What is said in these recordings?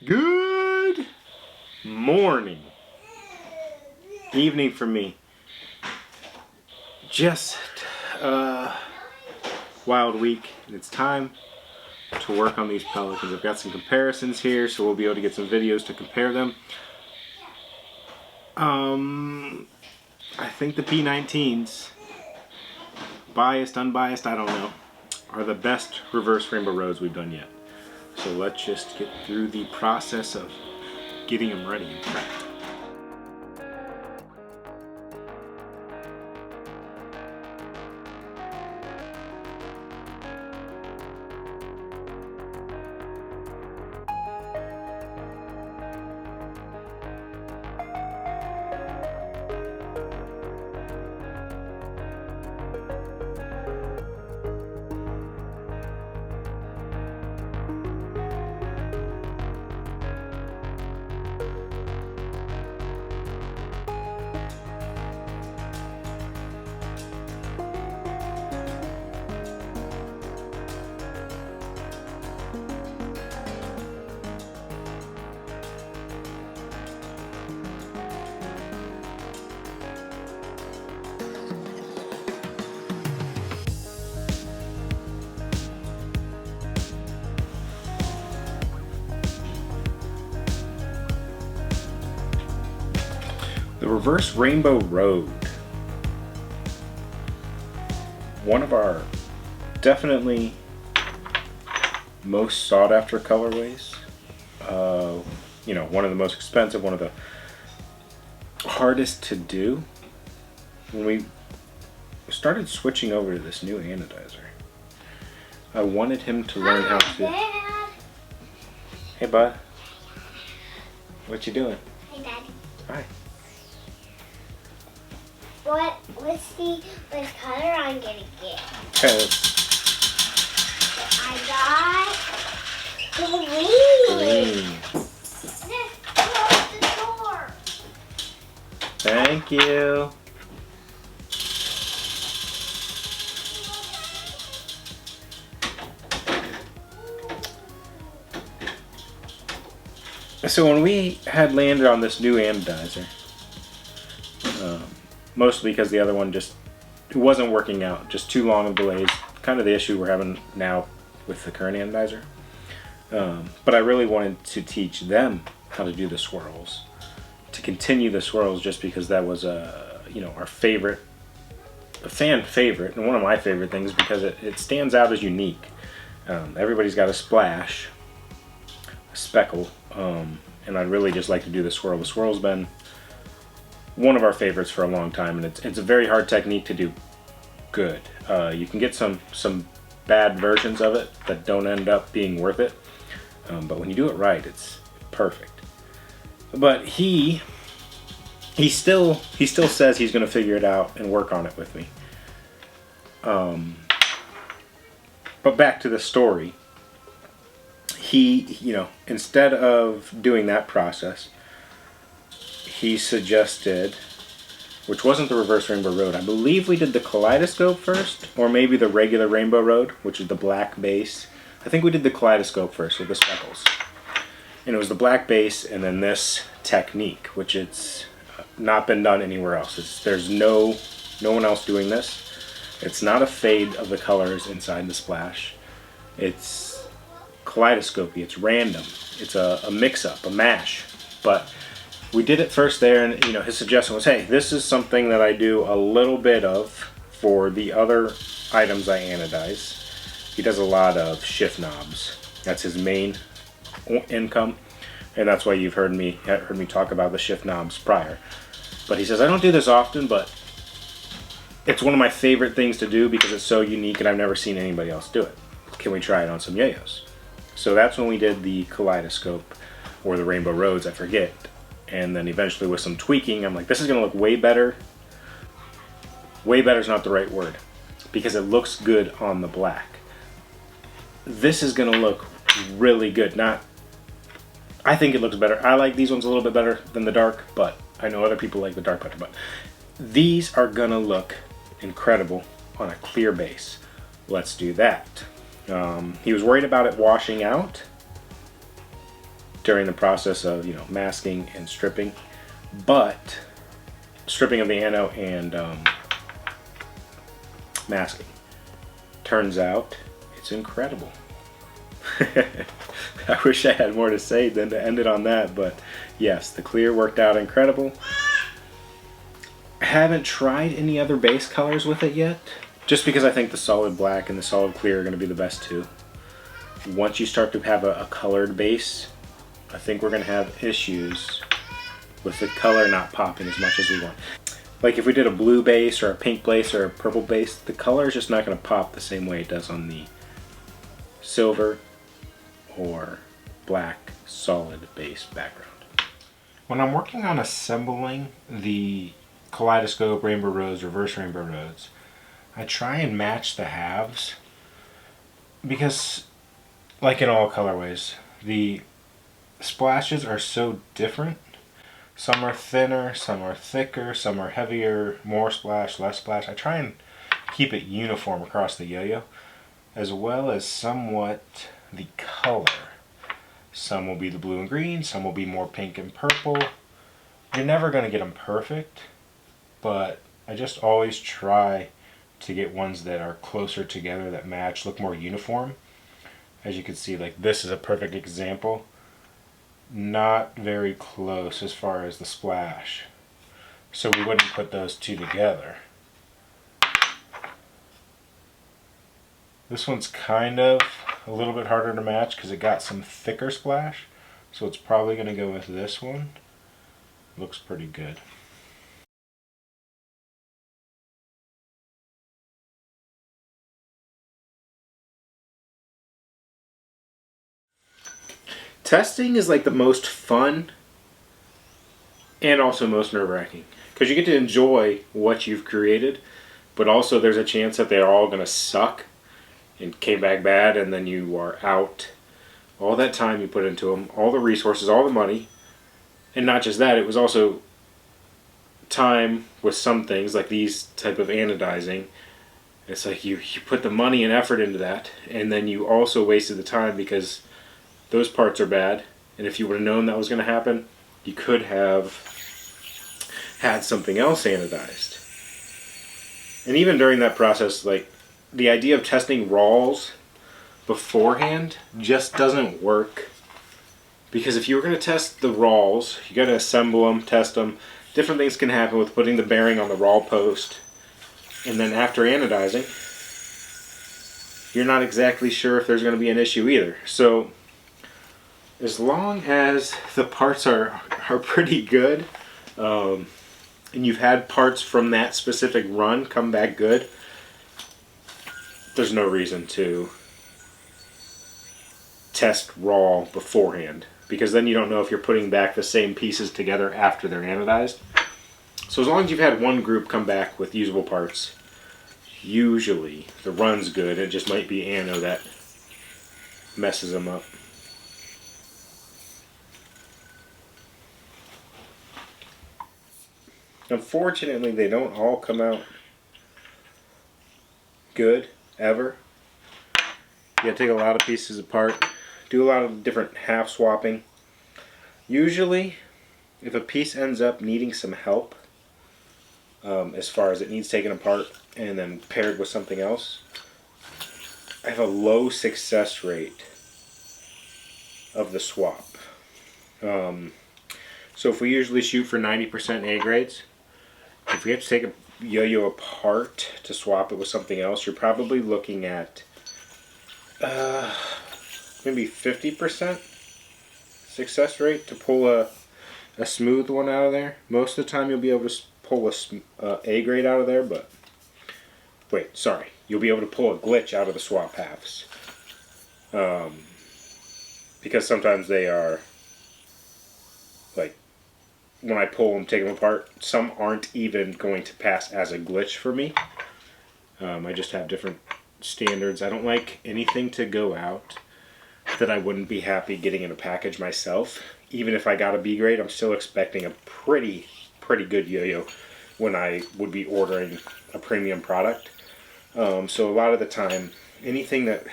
Good morning. Evening for me. Just a wild week. It's time to work on these Pelicans. I've got some comparisons here, so we'll be able to get some videos to compare them. I think the P19s, biased, unbiased, I don't know, are the best reverse rainbow roads we've done yet. So let's just get through the process of getting them ready and prepped. The reverse rainbow road, one of our definitely most sought after colorways. One of the most expensive, one of the hardest to do. When we started switching over to this new anodizer, I wanted him to learn how to... Dad. Hey bud, what you doing? Hey Daddy. Hi. What's color I'm gonna get? Okay, I got green. green. Let's close the door. Thank you. So when we had landed on this new anodizer, mostly because the other one it wasn't working out, just too long of delays, kind of the issue we're having now with the current anodizer. But I really wanted to teach them how to do the swirls, to continue the swirls, just because that was our favorite, a fan favorite, and one of my favorite things because it stands out as unique. Everybody's got a splash, a speckle, and I'd really just like to do the swirl. The swirl's been one of our favorites for a long time, and it's a very hard technique to do good. You can get some bad versions of it that don't end up being worth it, but when you do it right, it's perfect. But he still says he's going to figure it out and work on it with me. But back to the story. He, instead of doing that process, he suggested, which wasn't the reverse rainbow road. I believe we did the kaleidoscope first, or maybe the regular rainbow road, which is the black base. I think we did the kaleidoscope first with the speckles. And it was the black base and then this technique, which it's not been done anywhere else. There's no one else doing this. It's not a fade of the colors inside the splash. It's kaleidoscopy, it's random. It's a mix-up, a mash. But we did it first there, and his suggestion was, hey, this is something that I do a little bit of for the other items I anodize. He does a lot of shift knobs. That's his main income, and that's why you've heard me talk about the shift knobs prior. But he says, I don't do this often, but it's one of my favorite things to do because it's so unique and I've never seen anybody else do it. Can we try it on some yayos? So that's when we did the kaleidoscope, or the rainbow roads, I forget. And then eventually with some tweaking, I'm like, this is going to look way better. Way better is not the right word, because it looks good on the black. This is going to look really good. I think it looks better. I like these ones a little bit better than the dark, but I know other people like the dark better. But these are going to look incredible on a clear base. Let's do that. He was worried about it washing out. during the process of, you know, masking and stripping, but stripping of the ano and masking. Turns out it's incredible. I wish I had more to say than to end it on that, but yes, the clear worked out incredible. I haven't tried any other base colors with it yet, just because I think the solid black and the solid clear are going to be the best two. Once you start to have a colored base, I think we're going to have issues with the color not popping as much as we want. Like if we did a blue base or a pink base or a purple base, the color is just not going to pop the same way it does on the silver or black solid base background. When I'm working on assembling the Kaleidoscope, Rainbow Roads, Reverse Rainbow Roads, I try and match the halves because, like in all colorways, the splashes are so different. Some are thinner, some are thicker, some are heavier, more splash, less splash. I try and keep it uniform across the yo-yo, as well as somewhat the color. Some will be the blue and green, some will be more pink and purple. You're never going to get them perfect, but I just always try to get ones that are closer together, that match, look more uniform. As you can see, like this is a perfect example. Not very close as far as the splash, so we wouldn't put those two together. This one's kind of a little bit harder to match because it got some thicker splash, so it's probably going to go with this one. Looks pretty good. Testing is like the most fun and also most nerve-wracking because you get to enjoy what you've created, but also there's a chance that they're all going to suck and came back bad, and then you are out all that time you put into them, all the resources, all the money. And not just that, it was also time with some things like these type of anodizing. It's like you put the money and effort into that, and then you also wasted the time because those parts are bad, and if you would have known that was going to happen, you could have had something else anodized. And even during that process, like the idea of testing raws beforehand just doesn't work, because if you were going to test the raws, you got to assemble them, test them. Different things can happen with putting the bearing on the raw post, and then after anodizing, you're not exactly sure if there's going to be an issue either. So as long as the parts are pretty good, and you've had parts from that specific run come back good, there's no reason to test raw beforehand, because then you don't know if you're putting back the same pieces together after they're anodized. So as long as you've had one group come back with usable parts, usually the run's good. It just might be ano that messes them up. Unfortunately, they don't all come out good, ever. You gotta take a lot of pieces apart, do a lot of different half swapping. Usually, if a piece ends up needing some help, as far as it needs taken apart and then paired with something else, I have a low success rate of the swap. So if we usually shoot for 90% A grades, if we have to take a yo-yo apart to swap it with something else, you're probably looking at maybe 50% success rate to pull a smooth one out of there. Most of the time you'll be able to pull a A grade out of there, but wait, sorry, you'll be able to pull a glitch out of the swap halves, because sometimes they are, like, when I pull them, take them apart, some aren't even going to pass as a glitch for me. I just have different standards. I don't like anything to go out that I wouldn't be happy getting in a package myself. Even if I got a B grade, I'm still expecting a pretty good yo-yo when I would be ordering a premium product. So a lot of the time, anything that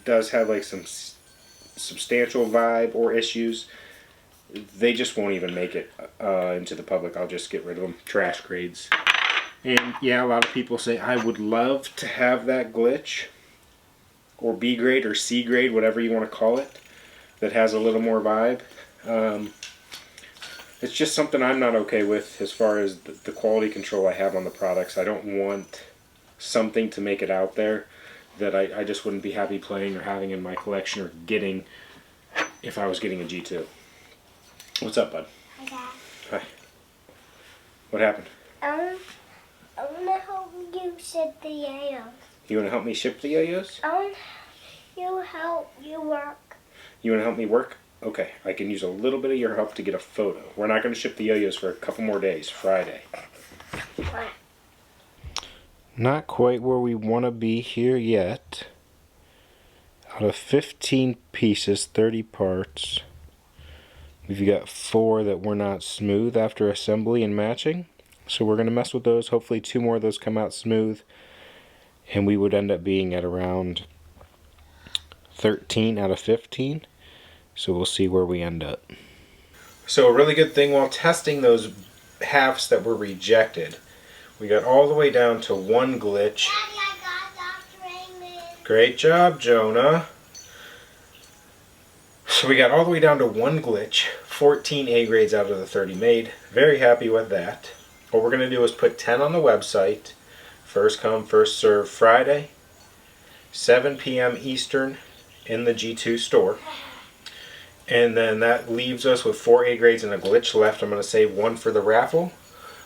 does have like some substantial vibe or issues, they just won't even make it into the public. I'll just get rid of them. Trash grades. And yeah, a lot of people say, I would love to have that glitch, or B grade or C grade, whatever you want to call it, that has a little more vibe. It's just something I'm not okay with as far as the quality control I have on the products. I don't want something to make it out there that I just wouldn't be happy playing or having in my collection or getting if I was getting a G2. What's up, bud? Hi, Dad. Hi. What happened? I want to help you ship the yo-yos. You want to help me ship the yo-yos? I want you help you work. You want to help me work? Okay, I can use a little bit of your help to get a photo. We're not going to ship the yo-yos for a couple more days, Friday. Not quite where we want to be here yet. Out of 15 pieces, 30 parts, we've got 4 that were not smooth after assembly and matching. So we're going to mess with those. Hopefully 2 more of those come out smooth. And we would end up being at around 13 out of 15. So we'll see where we end up. So a really good thing while testing those halves that were rejected, we got all the way down to 1 glitch. Daddy, I got Dr. Raymond. Great job, Jonah. So we got all the way down to 1 glitch, 14 A grades out of the 30 made. Very happy with that. What we're going to do is put 10 on the website. First come, first serve Friday, 7 p.m. Eastern in the G2 store. And then that leaves us with 4 A grades and a glitch left. I'm going to save 1 for the raffle,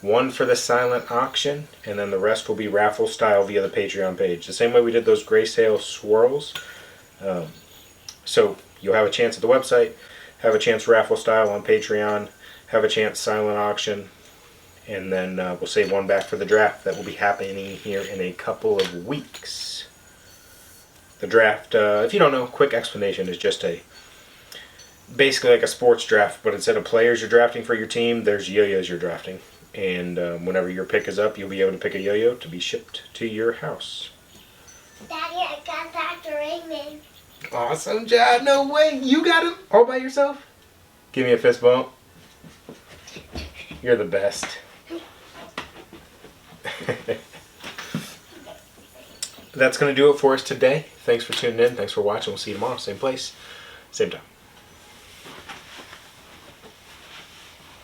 1 for the silent auction, and then the rest will be raffle style via the Patreon page. The same way we did those gray sale swirls. So you'll have a chance at the website, have a chance raffle style on Patreon, have a chance silent auction, and then we'll save 1 back for the draft that will be happening here in a couple of weeks. The draft, if you don't know, quick explanation, is just basically like a sports draft, but instead of players you're drafting for your team, there's yo-yos you're drafting. And whenever your pick is up, you'll be able to pick a yo-yo to be shipped to your house. Daddy, I got Dr. Raymond. Awesome job. No way. You got him all by yourself? Give me a fist bump. You're the best. That's going to do it for us today. Thanks for tuning in. Thanks for watching. We'll see you tomorrow. Same place, same time.